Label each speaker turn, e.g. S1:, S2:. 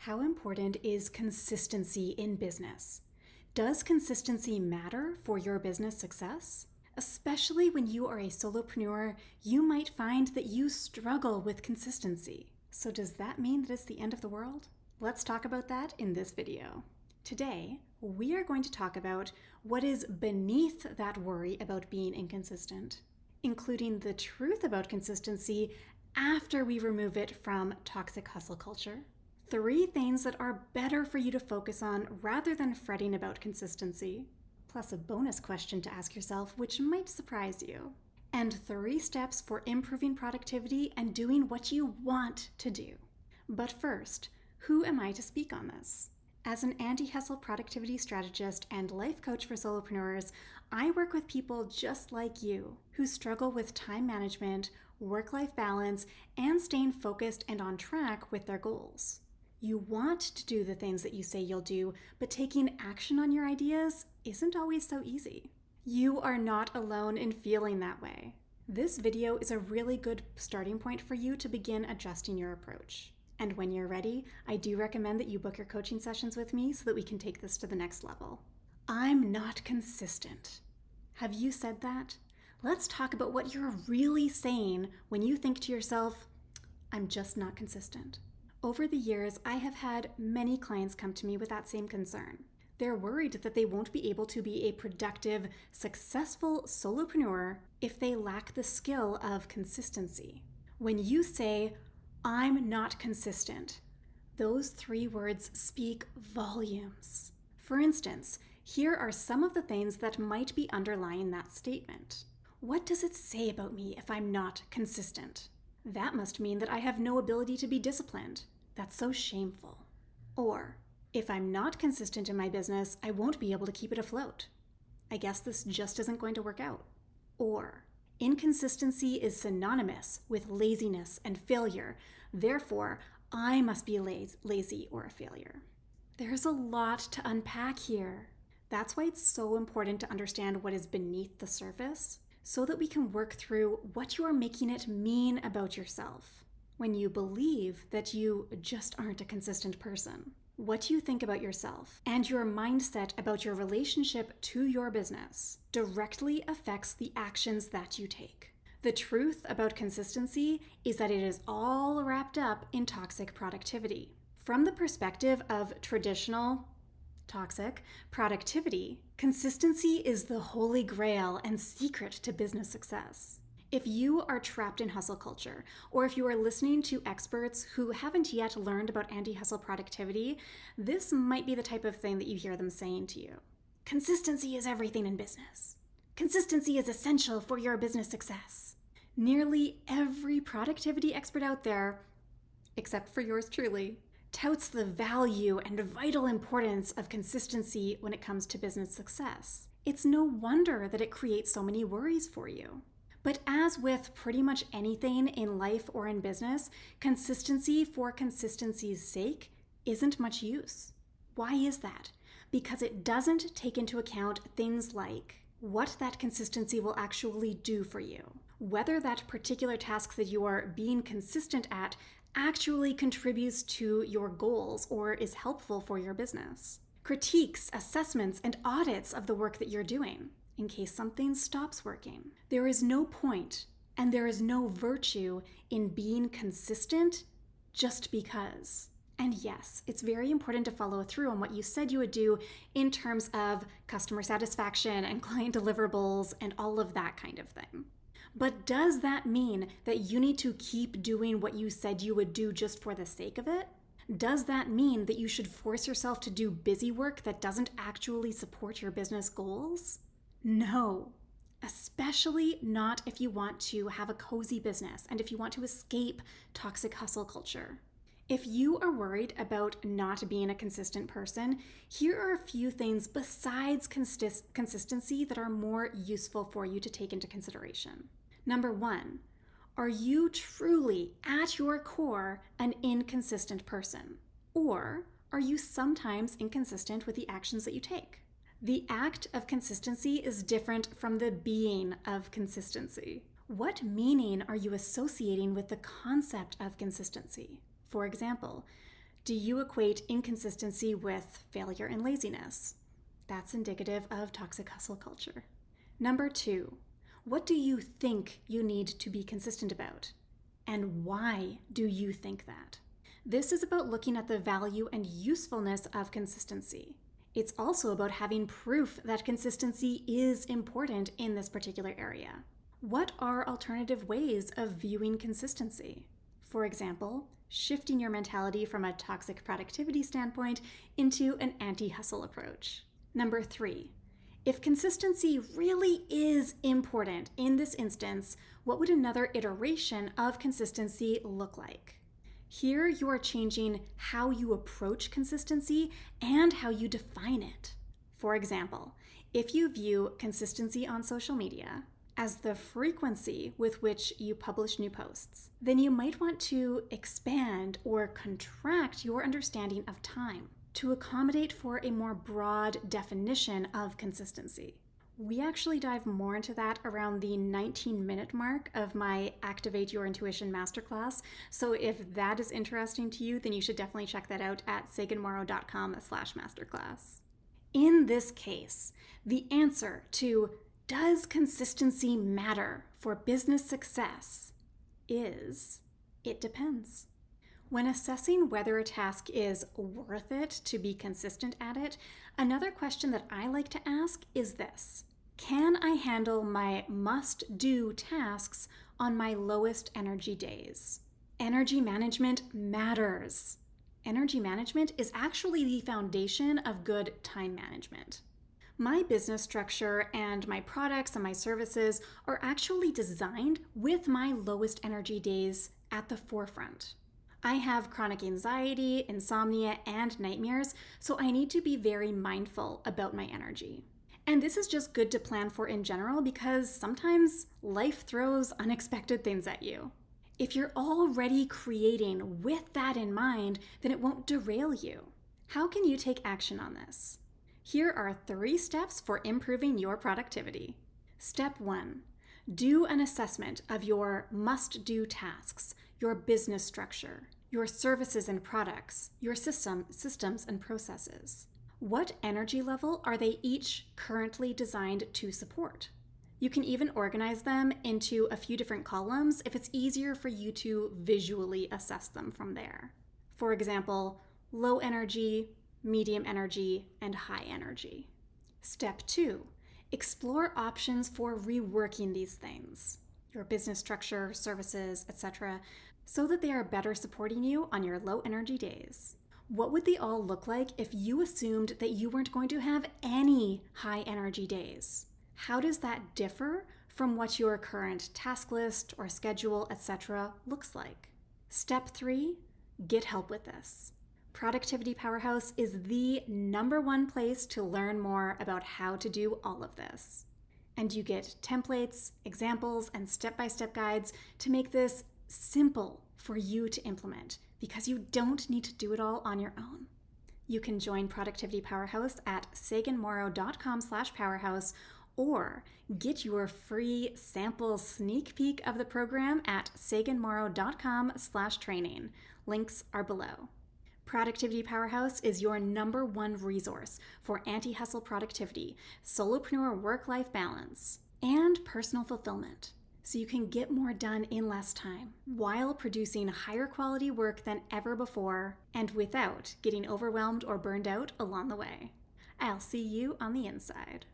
S1: How important is consistency in business? Does consistency matter for your business success? Especially when you are a solopreneur, you might find that you struggle with consistency. So does that mean that it's the end of the world? Let's talk about that in this video. Today, we are going to talk about what is beneath that worry about being inconsistent, including the truth about consistency after we remove it from toxic hustle culture. 3 things that are better for you to focus on rather than fretting about consistency, plus a bonus question to ask yourself which might surprise you, and 3 steps for improving productivity and doing what you want to do. But first, who am I to speak on this? As an anti-hustle productivity strategist and life coach for solopreneurs, I work with people just like you who struggle with time management, work-life balance, and staying focused and on track with their goals. You want to do the things that you say you'll do, but taking action on your ideas isn't always so easy. You are not alone in feeling that way. This video is a really good starting point for you to begin adjusting your approach. And when you're ready, I do recommend that you book your coaching sessions with me so that we can take this to the next level. I'm not consistent. Have you said that? Let's talk about what you're really saying when you think to yourself, I'm just not consistent. Over the years, I have had many clients come to me with that same concern. They're worried that they won't be able to be a productive, successful solopreneur if they lack the skill of consistency. When you say, I'm not consistent, those 3 words speak volumes. For instance, here are some of the things that might be underlying that statement. What does it say about me if I'm not consistent? That must mean that I have no ability to be disciplined. That's so shameful. Or, if I'm not consistent in my business, I won't be able to keep it afloat. I guess this just isn't going to work out. Or, inconsistency is synonymous with laziness and failure. Therefore, I must be lazy or a failure. There's a lot to unpack here. That's why it's so important to understand what is beneath the surface, so that we can work through what you are making it mean about yourself when you believe that you just aren't a consistent person. What you think about yourself and your mindset about your relationship to your business directly affects the actions that you take. The truth about consistency is that it is all wrapped up in toxic productivity. From the perspective of traditional toxic productivity, consistency is the holy grail and secret to business success. If you are trapped in hustle culture, or if you are listening to experts who haven't yet learned about anti-hustle productivity, this might be the type of thing that you hear them saying to you. Consistency is everything in business. Consistency is essential for your business success. Nearly every productivity expert out there, except for yours truly, touts the value and vital importance of consistency when it comes to business success. It's no wonder that it creates so many worries for you. But as with pretty much anything in life or in business, consistency for consistency's sake isn't much use. Why is that? Because it doesn't take into account things like what that consistency will actually do for you, whether that particular task that you are being consistent at actually contributes to your goals or is helpful for your business. Critiques, assessments, and audits of the work that you're doing in case something stops working. There is no point and there is no virtue in being consistent just because. And yes, it's very important to follow through on what you said you would do in terms of customer satisfaction and client deliverables and all of that kind of thing. But does that mean that you need to keep doing what you said you would do just for the sake of it? Does that mean that you should force yourself to do busy work that doesn't actually support your business goals? No, especially not if you want to have a cozy business and if you want to escape toxic hustle culture. If you are worried about not being a consistent person, here are a few things besides consistency that are more useful for you to take into consideration. Number 1, are you truly at your core an inconsistent person? Or are you sometimes inconsistent with the actions that you take? The act of consistency is different from the being of consistency. What meaning are you associating with the concept of consistency? For example, Do you equate inconsistency with failure and laziness? That's indicative of toxic hustle culture. Number 2, what do you think you need to be consistent about? And why do you think that? This is about looking at the value and usefulness of consistency. It's also about having proof that consistency is important in this particular area. What are alternative ways of viewing consistency? For example, shifting your mentality from a toxic productivity standpoint into an anti-hustle approach. Number 3, if consistency really is important in this instance, what would another iteration of consistency look like? Here you are changing how you approach consistency and how you define it. For example, if you view consistency on social media as the frequency with which you publish new posts, then you might want to expand or contract your understanding of time to accommodate for a more broad definition of consistency. We actually dive more into that around the 19-minute mark of my Activate Your Intuition masterclass. So if that is interesting to you, then you should definitely check that out at saganmorrow.com/masterclass. In this case, the answer to does consistency matter for business success is it depends. When assessing whether a task is worth it to be consistent at it, another question that I like to ask is this: can I handle my must-do tasks on my lowest energy days? Energy management matters. Energy management is actually the foundation of good time management. My business structure and my products and my services are actually designed with my lowest energy days at the forefront. I have chronic anxiety, insomnia, and nightmares, so I need to be very mindful about my energy. And this is just good to plan for in general because sometimes life throws unexpected things at you. If you're already creating with that in mind, then it won't derail you. How can you take action on this? Here are 3 steps for improving your productivity. Step 1, do an assessment of your must-do tasks, your business structure, your services and products, your systems and processes. What energy level are they each currently designed to support? You can even organize them into a few different columns if it's easier for you to visually assess them from there. For example, low energy, medium energy, and high energy. Step 2, explore options for reworking these things, your business structure, services, etc., so that they are better supporting you on your low energy days. What would they all look like if you assumed that you weren't going to have any high energy days? How does that differ from what your current task list or schedule, etc. looks like? Step 3, get help with this. Productivity Powerhouse is the #1 place to learn more about how to do all of this. And you get templates, examples, and step-by-step guides to make this simple for you to implement because you don't need to do it all on your own. You can join Productivity Powerhouse at saganmorrow.com/powerhouse or get your free sample sneak peek of the program at saganmorrow.com/training. Links are below. Productivity Powerhouse is your #1 resource for anti-hustle productivity, solopreneur work-life balance, and personal fulfillment, so you can get more done in less time while producing higher quality work than ever before and without getting overwhelmed or burned out along the way. I'll see you on the inside.